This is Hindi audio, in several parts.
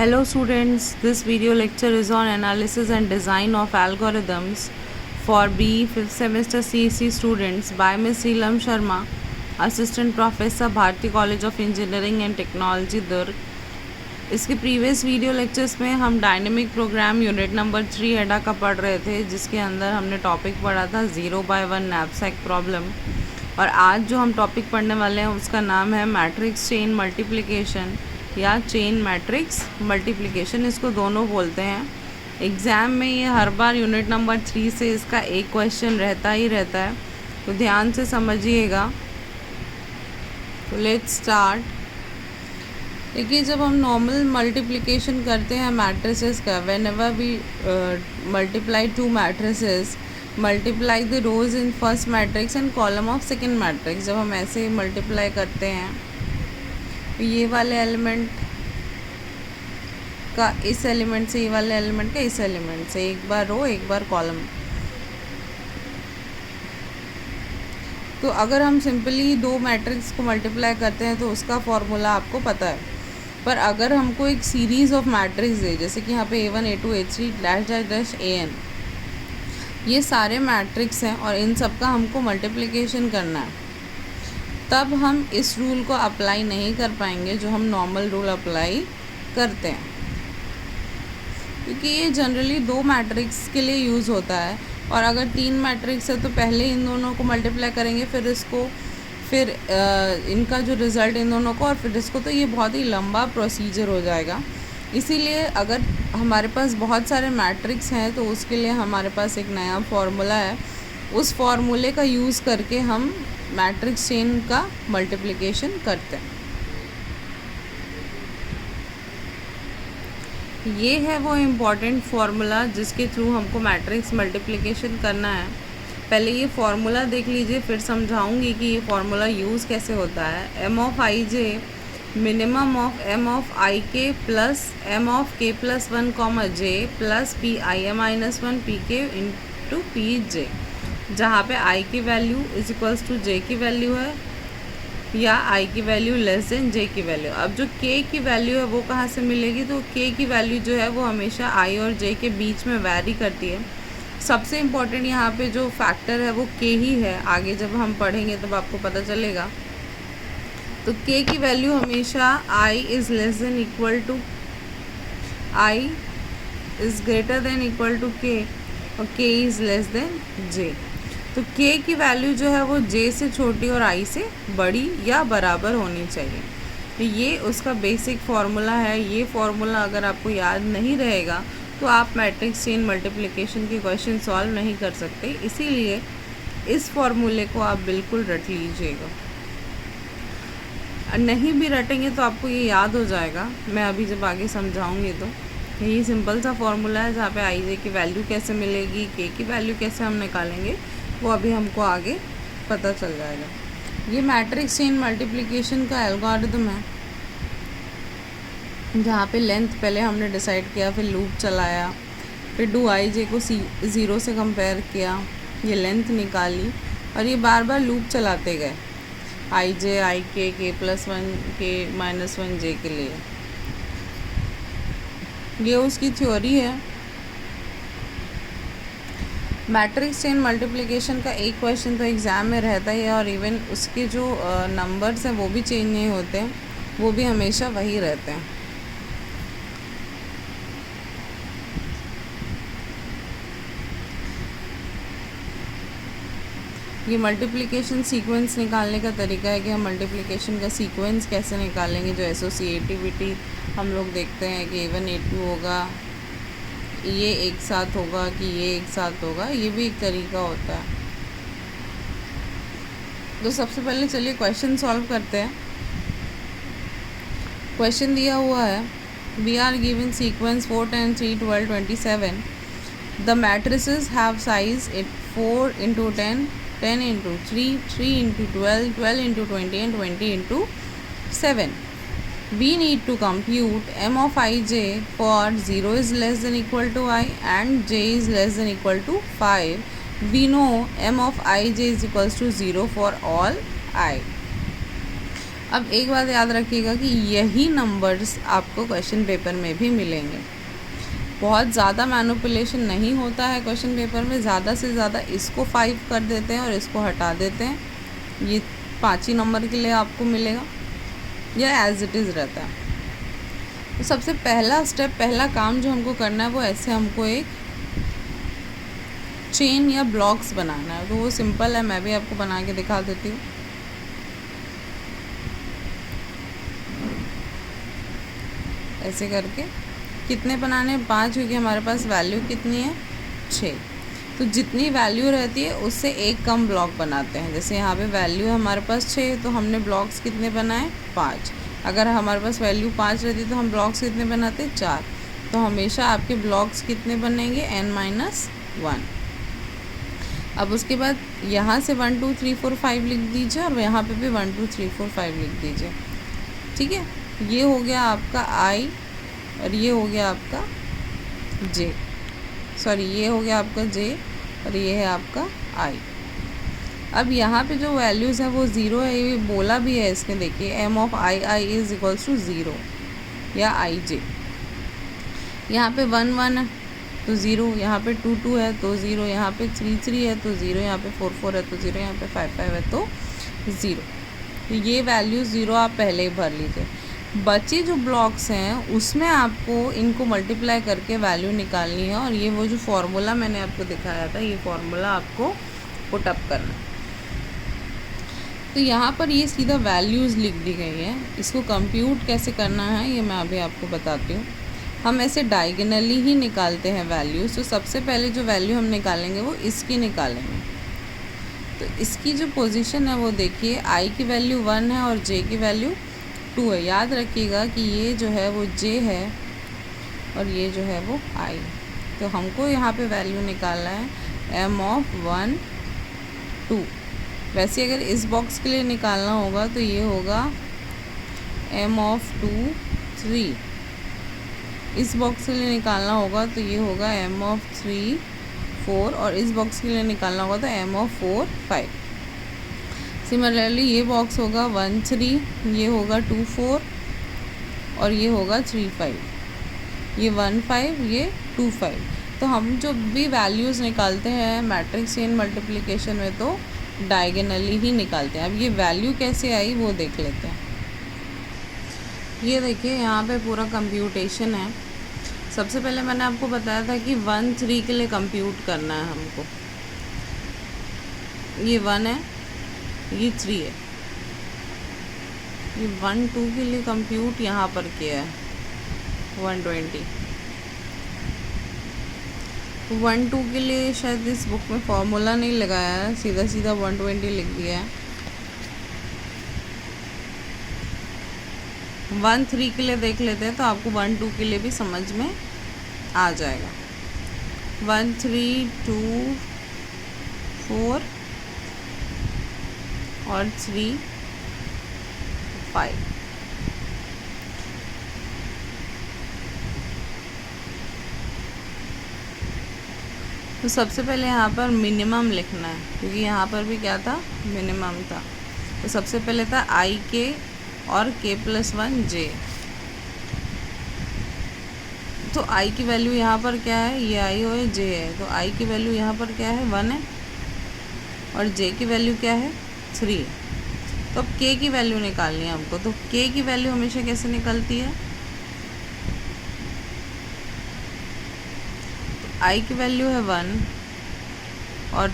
Hello students, this video lecture is on analysis and design of algorithms for BE 5th semester CEC students by Ms. Seelam Sharma, Assistant Professor, Bharati College of Engineering and Technology, Durg. इसके प्रीवियस वीडियो लेक्चर्स में हम डायनेमिक प्रोग्राम यूनिट नंबर 3 एडा का पढ़ रहे थे, जिसके अंदर हमने टॉपिक पढ़ा था 0/1 नैपसैक प्रॉब्लम। और आज जो हम टॉपिक पढ़ने वाले हैं उसका नाम है मैट्रिक्स चेन मल्टीप्लिकेशन या चेन मैट्रिक्स मल्टीप्लिकेशन, इसको दोनों बोलते हैं। एग्ज़ाम में ये हर बार यूनिट नंबर 3 से इसका एक क्वेश्चन रहता ही रहता है, तो ध्यान से समझिएगा। तो लेट्स स्टार्ट। देखिए, जब हम नॉर्मल मल्टीप्लिकेशन करते हैं मैट्रिसेस का, whenever we multiply two matrices, multiply the rows in first matrix and column of second matrix. जब हम ऐसे मल्टीप्लाई करते हैं, ये वाले एलिमेंट का इस एलिमेंट से, ये वाले एलिमेंट का इस एलिमेंट से, एक बार रो एक बार कॉलम। तो अगर हम सिंपली दो मैट्रिक्स को मल्टीप्लाई करते हैं तो उसका फॉर्मूला आपको पता है। पर अगर हमको एक सीरीज़ ऑफ मैट्रिक्स दे, जैसे कि यहाँ पे A1 A2 A3 dash dash dash AN, ये सारे मैट्रिक्स हैं और इन सब का हमको मल्टीप्लिकेशन करना है, तब हम इस रूल को अप्लाई नहीं कर पाएंगे जो हम नॉर्मल रूल अप्लाई करते हैं, क्योंकि ये जनरली दो मैट्रिक्स के लिए यूज़ होता है। और अगर तीन मैट्रिक्स है तो पहले इन दोनों को मल्टीप्लाई करेंगे, फिर इसको, फिर इनका जो रिज़ल्ट इन दोनों को, और फिर इसको, तो ये बहुत ही लंबा प्रोसीजर हो जाएगा। इसीलिए अगर हमारे पास बहुत सारे मैट्रिक्स हैं तो उसके लिए हमारे पास एक नया फार्मूला है, उस फार्मूले का यूज़ करके हम मैट्रिक्स चेन का मल्टीप्लिकेशन करते हैं। ये है वो इम्पॉर्टेंट फार्मूला जिसके थ्रू हमको मैट्रिक्स मल्टीप्लिकेशन करना है। पहले ये फार्मूला देख लीजिए, फिर समझाऊंगी कि ये फार्मूला यूज़ कैसे होता है। m of i j minimum of m of i k plus m of k plus 1 comma j plus p i a minus 1 p k into p j, जहाँ पे i की value is equals to j की वैल्यू है या i की वैल्यू लेस देन j की वैल्यू। अब जो k की वैल्यू है वो कहाँ से मिलेगी? तो k की वैल्यू जो है वो हमेशा i और j के बीच में वैरी करती है। सबसे इम्पॉर्टेंट यहाँ पे जो फैक्टर है वो k ही है, आगे जब हम पढ़ेंगे तब आपको पता चलेगा। तो k की वैल्यू हमेशा i is less than equal to, i is greater than equal to k और k is less than j। तो k की वैल्यू जो है वो j से छोटी और i से बड़ी या बराबर होनी चाहिए। तो ये उसका बेसिक फार्मूला है। ये फार्मूला अगर आपको याद नहीं रहेगा तो आप मैट्रिक्स चेन मल्टीप्लिकेशन के क्वेश्चन सॉल्व नहीं कर सकते, इसीलिए इस फार्मूले को आप बिल्कुल रट लीजिएगा। नहीं भी रटेंगे तो आपको ये याद हो जाएगा, मैं अभी जब आगे समझाऊंगी तो। यही सिंपल सा फार्मूला है जहाँ पे आई जे की वैल्यू कैसे मिलेगी, के की वैल्यू कैसे हम निकालेंगे, वो अभी हमको आगे पता चल जाएगा। ये मैट्रिक्स चेन मल्टीप्लिकेशन का एल्गोरिथम है, जहाँ पे लेंथ पहले हमने डिसाइड किया, फिर लूप चलाया, फिर डू आई जे को 0 से कंपेयर किया, ये लेंथ निकाली और ये बार बार लूप चलाते गए आई जे आई के प्लस 1 के माइनस 1 जे के लिए। ये उसकी थ्योरी है। मैट्रिक्स चेन मल्टीप्लिकेशन का एक क्वेश्चन तो एग्ज़ाम में रहता ही है, और इवन उसके जो नंबर्स हैं वो भी चेंज नहीं होते, वो भी हमेशा वही रहते हैं। ये मल्टीप्लिकेशन सीक्वेंस निकालने का तरीका है कि हम मल्टीप्लिकेशन का सीक्वेंस कैसे निकालेंगे। जो एसोसिएटिविटी हम लोग देखते हैं कि A1 A2 होगा, ये एक साथ होगा कि ये एक साथ होगा, ये भी एक तरीका होता है। तो सबसे पहले चलिए क्वेश्चन सॉल्व करते हैं। क्वेश्चन दिया हुआ है, we are given sequence 4 10 3 12 27, the matrices have size 4 into 10 10 into 3 3 into 12 12 into 20 and 20 into 7. We need to compute m of ij for 0 is less than equal to I and j is less than equal to 5. We know m of ij is equals to 0 for all I. अब एक बात याद रखिएगा कि यही नंबर्स आपको क्वेश्चन पेपर में भी मिलेंगे। बहुत ज़्यादा मैनिपुलेशन नहीं होता है क्वेश्चन पेपर में, ज़्यादा से ज़्यादा इसको 5 कर देते हैं और इसको हटा देते हैं, ये 5 ही नंबर के लिए आपको मिलेगा या एज इट इज़ रहता है। तो सबसे पहला स्टेप, पहला काम जो हमको करना है वो ऐसे हमको एक चेन या ब्लॉक्स बनाना है। तो वो सिंपल है, मैं भी आपको बना के दिखा देती हूँ। ऐसे करके कितने बनाने हैं? 5, क्योंकि हमारे पास वैल्यू कितनी है? 6। तो जितनी वैल्यू रहती है उससे एक कम ब्लॉक बनाते हैं। जैसे यहाँ पे वैल्यू है हमारे पास 6, तो हमने ब्लॉक्स कितने बनाए? 5। अगर हमारे पास वैल्यू 5 रहती तो हम ब्लॉक्स कितने बनाते? 4। तो हमेशा आपके ब्लॉक्स कितने बनेंगे? n-1। अब उसके बाद यहाँ से 1 2 3 4 5 लिख दीजिए और यहाँ पे भी 1 2 3 4 5 लिख दीजिए। ठीक है, ये हो गया आपका i और ये हो गया आपका j, सॉरी ये हो गया आपका j और ये है आपका i। अब यहाँ पे जो वैल्यूज़ है वो 0 है, ये बोला भी है इसमें, देखिए m of i is equals to 0 या ij। यहाँ पे 1 1 है तो 0, यहाँ पे 2 2 है तो 0, यहाँ पे 3 3 है तो 0, यहाँ पे 4 4 है तो 0, यहाँ पे 5 5 है तो 0। तो ये वैल्यू 0 आप पहले ही भर लीजिए। बचे जो ब्लॉक्स हैं उसमें आपको इनको मल्टीप्लाई करके वैल्यू निकालनी है और ये वो जो फार्मूला मैंने आपको दिखाया था, ये फार्मूला आपको पुट अप करना है। तो यहाँ पर ये सीधा वैल्यूज़ लिख दी गई हैं। इसको कंप्यूट कैसे करना है ये मैं अभी आपको बताती हूँ। हम ऐसे डायगोनली ही निकालते हैं वैल्यूज़। तो सबसे पहले जो वैल्यू हम निकालेंगे वो इसकी निकालेंगे। तो इसकी जो पोजीशन है वो देखिए, i की वैल्यू 1 है और j की वैल्यू 2 है। याद रखिएगा कि ये जो है वो j है और ये जो है वो i। तो हमको यहाँ पे वैल्यू निकालना है m ऑफ 1 2। वैसे अगर इस बॉक्स के लिए निकालना होगा तो ये होगा m ऑफ 2 3। इस बॉक्स के लिए निकालना होगा तो ये होगा m ऑफ 3 4 और इस बॉक्स के लिए निकालना होगा तो m ऑफ 4 5। सिमिलरली ये बॉक्स होगा 1 3, ये होगा 2 4 और ये होगा 3 5, ये 1 5, ये 2 5। तो हम जो भी वैल्यूज़ निकालते हैं मैट्रिक्स चेन मल्टीप्लिकेशन में तो डायगोनली ही निकालते हैं। अब ये वैल्यू कैसे आई वो देख लेते हैं। ये देखिए यहाँ पे पूरा कंप्यूटेशन है। सबसे पहले मैंने आपको बताया था कि 1 3 के लिए कंप्यूट करना है हमको। ये 1 है, ये 3 है, ये 1 2 के लिए कंप्यूट यहाँ पर किया है 120। 1 2 के लिए शायद इस बुक में फॉर्मूला नहीं लगाया है, सीधा सीधा 120 लिख दिया है। 1 3 के लिए देख लेते हैं तो आपको 1 2 के लिए भी समझ में आ जाएगा। 1 3 2 4 और 3 5। तो सबसे पहले यहाँ पर मिनिमम लिखना है, क्योंकि यहाँ पर भी क्या था? मिनिमम था। तो सबसे पहले था i k और k+1 j। तो i की वैल्यू यहाँ पर क्या है? ये i और j है। तो i की वैल्यू यहाँ पर क्या है? 1 है और j की वैल्यू क्या है? 3 है। तो अब k की वैल्यू निकालनी है हमको। तो k की वैल्यू हमेशा कैसे निकलती है? तो i की वैल्यू है 1 और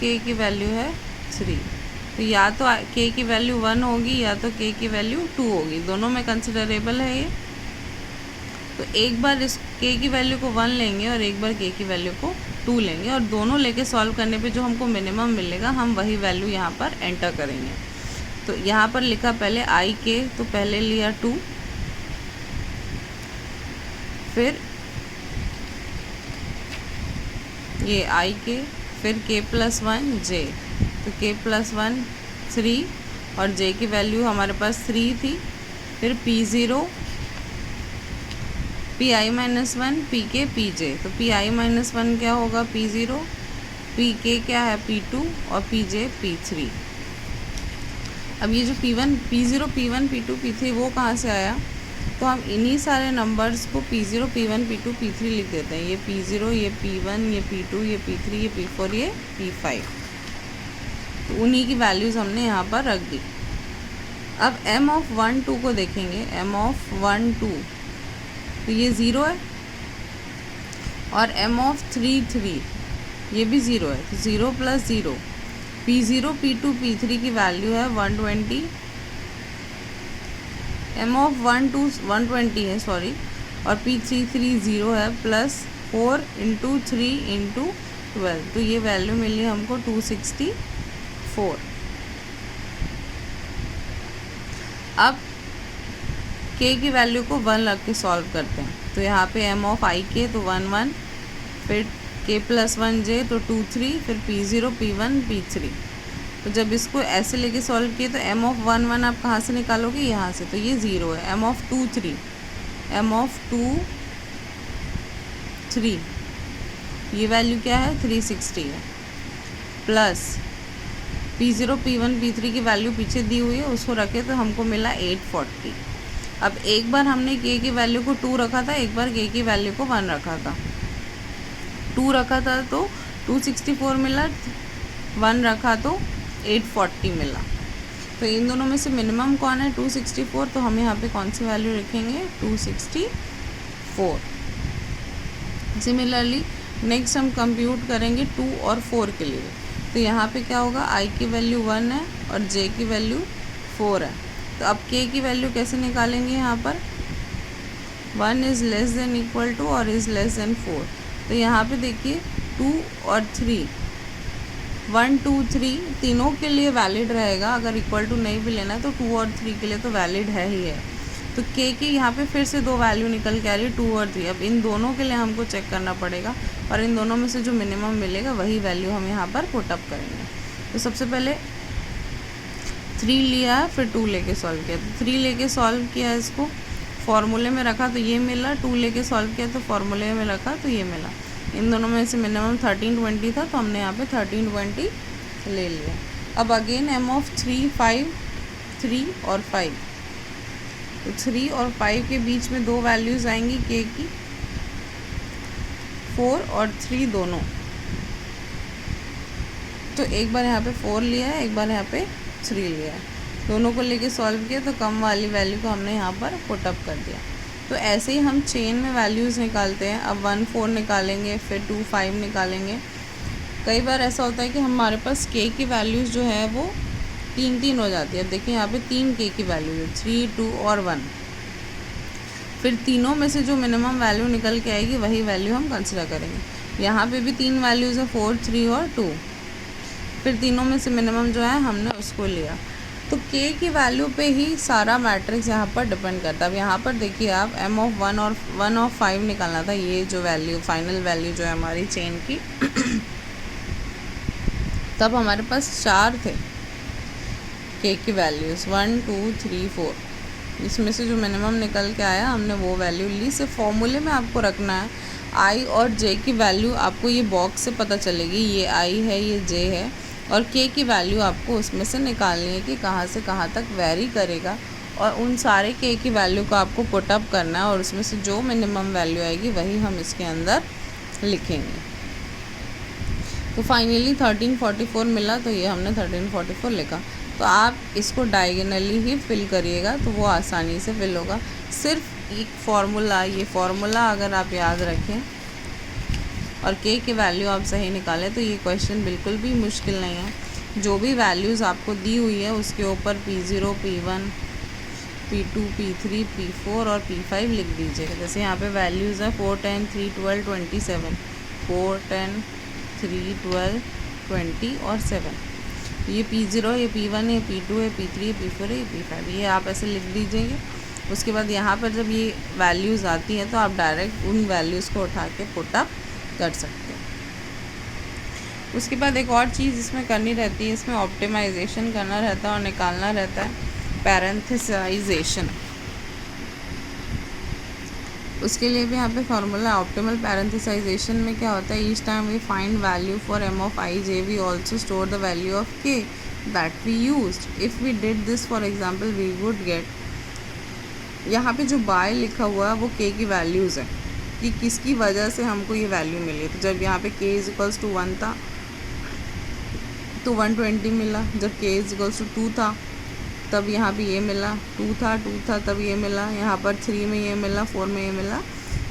k की वैल्यू है 3। तो या तो k की वैल्यू 1 होगी या तो k की वैल्यू 2 होगी, दोनों में कंसिडरेबल है ये। तो एक बार इस k की वैल्यू को 1 लेंगे और एक बार k की वैल्यू को 2 लेंगे और दोनों लेके सॉल्व करने पे जो हमको मिनिमम मिलेगा हम वही वैल्यू यहाँ पर एंटर करेंगे। तो यहाँ पर लिखा पहले i k, तो पहले लिया 2, फिर ये i k, फिर k+1 j। तो k+1 3 और j की वैल्यू हमारे पास 3 थी। फिर p0 pi-1 pk pj। तो pi-1 क्या होगा? p0, pk क्या है? p2 और pj p3। अब ये जो P1 P0 P1 P2 P3 वो कहाँ से आया, तो हम इन्हीं सारे नंबर्स को P0 P1 P2 P3 लिख देते हैं। ये P0, ये P1, ये P2, ये P3, ये P4, ये P5, तो उन्हीं की वैल्यूज़ हमने यहाँ पर रख दी। अब m ऑफ 1 2 को देखेंगे, m ऑफ 1 2, तो ये 0 है, और m ऑफ 3 3 ये भी 0 है, तो 0 + 0, P0 P2 P3 की वैल्यू है 120, m ऑफ 1 2 120 है सॉरी, और P3 3 0 है, प्लस 4 × 3 × 12, तो ये वैल्यू मिली हमको 264। अब k की वैल्यू को 1 रख के सॉल्व करते हैं, तो यहाँ पे m ऑफ i k तो 1 1, फिर k + 1 j तो 2 3, फिर P0 P1 P3। तो जब इसको ऐसे लेके सॉल्व किए तो m ऑफ 1 1 आप कहाँ से निकालोगे, यहाँ से, तो ये 0 है। m ऑफ 2 3, m ऑफ 2 3, ये वैल्यू क्या है 360 है, प्लस P0 P1 P3 की वैल्यू पीछे दी हुई है, उसको रखे तो हमको मिला 840। अब एक बार हमने k की वैल्यू को 2 रखा था, एक बार k की वैल्यू को 1 रखा था। 2 रखा था तो 264 मिला, 1 रखा तो 840 मिला। तो इन दोनों में से मिनिमम कौन है, 264, तो हम यहाँ पे कौन सी वैल्यू रखेंगे, 264। सिमिलरली नेक्स्ट हम कंप्यूट करेंगे 2 और 4 के लिए, तो यहाँ पे क्या होगा, i की वैल्यू 1 है और j की वैल्यू 4 है। तो अब k की वैल्यू कैसे निकालेंगे, यहाँ पर 1 is less than equal to और इज़ लेस देन 4, तो यहाँ पे देखिए 2 और 3, 1 2 3 तीनों के लिए वैलिड रहेगा। अगर इक्वल टू नहीं भी लेना तो 2 और 3 के लिए तो वैलिड है ही है। तो k की यहाँ पे फिर से 2 वैल्यू निकल के आ रही है, 2 और 3। अब इन दोनों के लिए हमको चेक करना पड़ेगा और इन दोनों में से जो मिनिमम मिलेगा वही वैल्यू हम यहाँ पर पुट अप करेंगे। तो सबसे पहले 3 लिया है, फिर 2 लेके सॉल्व किया, तो 3 लेके सॉल्व किया, इसको फॉर्मूले में रखा तो ये मिला, 2 लेके सॉल्व किया तो फॉर्मूले में रखा तो ये मिला। इन दोनों में से मिनिमम 1320 था, तो हमने यहाँ पे 1320 ले लिया। अब अगेन m ऑफ 3 5 3 और 5, तो 3 और 5 के बीच में 2 वैल्यूज़ आएंगी k की, 4 और 3 दोनों। तो एक बार यहाँ पे 4 लिया है, एक बार यहाँ पे 3 लिया है, दोनों को लेके सॉल्व किया तो कम वाली वैल्यू को हमने यहाँ पर पुट अप कर दिया। तो ऐसे ही हम चेन में वैल्यूज़ निकालते हैं। अब 1 4 निकालेंगे, फिर 2 5 निकालेंगे। कई बार ऐसा होता है कि हमारे पास k की वैल्यूज़ जो है वो 3 3 हो जाती है। अब देखिए यहाँ पे 3 k की वैल्यू है, 3 2 और 1, फिर तीनों में से जो मिनिमम वैल्यू निकल के आएगी वही वैल्यू हम कंसिडर करेंगे। यहाँ पे भी 3 वैल्यूज़ है, 4 3 और 2, फिर तीनों में से मिनिमम जो है हमने उसको लिया। तो k की वैल्यू पे ही सारा मैट्रिक्स यहाँ पर डिपेंड करता है। अब यहाँ पर देखिए आप m ऑफ 1 और 1 ऑफ 5 निकालना था, ये जो वैल्यू फाइनल वैल्यू जो है हमारी चेन की तब हमारे पास 4 थे k की वैल्यूज़, 1 2 3 4, इसमें से जो मिनिमम निकल के आया हमने वो वैल्यू ली। सिर्फ फॉर्मूले में आपको रखना है i और j की वैल्यू आपको ये बॉक्स से पता चलेगी, ये i है ये j है, और k की वैल्यू आपको उसमें से निकालनी है कि कहाँ से कहाँ तक वेरी करेगा, और उन सारे k की वैल्यू को आपको पुट अप करना है और उसमें से जो मिनिमम वैल्यू आएगी वही हम इसके अंदर लिखेंगे। तो फाइनली 1344 मिला, तो ये हमने 1344 लिखा। तो आप इसको डायगोनली ही फिल करिएगा तो वो आसानी से फिल होगा। सिर्फ एक फार्मूला, ये फार्मूला अगर आप याद रखें और k की वैल्यू आप सही निकालें तो ये क्वेश्चन बिल्कुल भी मुश्किल नहीं है। जो भी वैल्यूज़ आपको दी हुई है उसके ऊपर P0 P1 P2 P3 P4 और P5 लिख दीजिएगा। जैसे यहाँ पे वैल्यूज़ है 4 10 3 12 27, 4 10 3 12 20 और 7। ये P0 है, ये P1 है, P2 है, P3 है, P4 है, ये P5, ये आप ऐसे लिख दीजिएगा। उसके बाद यहाँ पर जब ये वैल्यूज़ आती हैं तो आप डायरेक्ट उन वैल्यूज़ को उठा के पुट अप कर सकते हैं। उसके बाद एक और चीज़ इसमें करनी रहती है, इसमें ऑप्टिमाइजेशन करना रहता है और निकालना रहता है पैरेंथेसाइजेशन। उसके लिए भी यहाँ पे फॉर्मूला ऑप्टिमल पैरेंथेसाइजेशन में क्या होता है, each time we find value for m of i j we also store the value of k that we used. If we did this, for example, we would get, यहाँ पे जो बाय लिखा हुआ है वो k की वैल्यूज़ है कि किसकी वजह से हमको ये वैल्यू मिली। तो जब यहाँ पे k इज इक्वल्स टू 1 था तो 120 मिला, जब k इज इक्वल्स टू 2 था तब यहाँ पे ये मिला, 2 था तब ये मिला, यहाँ पर 3 में ये मिला, 4 में ये मिला,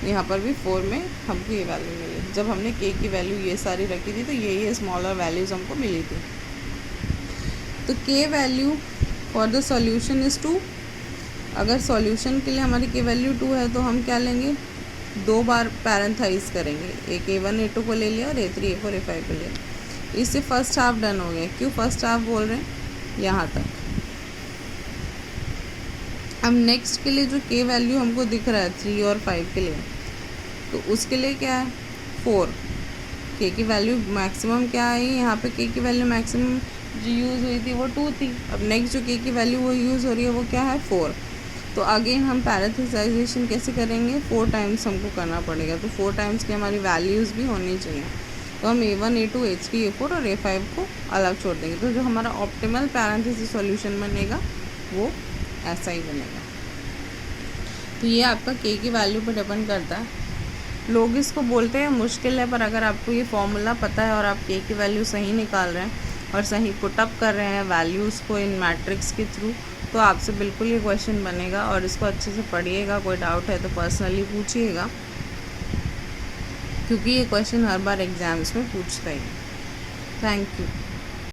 यहाँ पर भी 4 में हमको ये वैल्यू मिली। जब हमने k की वैल्यू ये सारी रखी थी तो ये स्मॉलर वैल्यूज़ हमको मिली थी। तो k value for the solution is 2। अगर सॉल्यूशन के लिए हमारी k वैल्यू 2 है तो हम क्या लेंगे, 2 बार पैरेंथाइज करेंगे, एक a1 a2 को ले लिया और a3 a4 a5 को ले लिया। इससे फर्स्ट हाफ डन हो गया। क्यों फर्स्ट हाफ बोल रहे हैं, यहाँ तक। अब नेक्स्ट के लिए जो k वैल्यू हमको दिख रहा है 3 और 5 के लिए, तो उसके लिए क्या है 4। k की वैल्यू मैक्सिमम क्या आई, यहाँ पे k की वैल्यू मैक्सिमम जो यूज़ हुई थी वो 2 थी। अब नेक्स्ट जो k की वैल्यू वो यूज़ हो रही है वो क्या है 4। तो अगेन हम पैरेंथेसाइजेशन कैसे करेंगे, 4 टाइम्स हमको करना पड़ेगा। तो 4 टाइम्स की हमारी वैल्यूज़ भी होनी चाहिए। तो हम a1 a2 a3 a4 और a5 को अलग छोड़ देंगे। तो जो हमारा ऑप्टिमल पैरेंथेसिस सॉल्यूशन बनेगा वो ऐसा ही बनेगा। तो ये आपका k की वैल्यू पर डिपेंड करता है। लोग इसको बोलते हैं मुश्किल है, पर अगर आपको ये फॉर्मूला पता है और आप k की वैल्यू सही निकाल रहे हैं और सही पुटअप कर रहे हैं वैल्यूज़ को इन मैट्रिक्स के थ्रू, तो आपसे बिल्कुल ये क्वेश्चन बनेगा। और इसको अच्छे से पढ़िएगा, कोई डाउट है तो पर्सनली पूछिएगा, क्योंकि ये क्वेश्चन हर बार एग्ज़ाम्स में पूछता ही है। Thank you.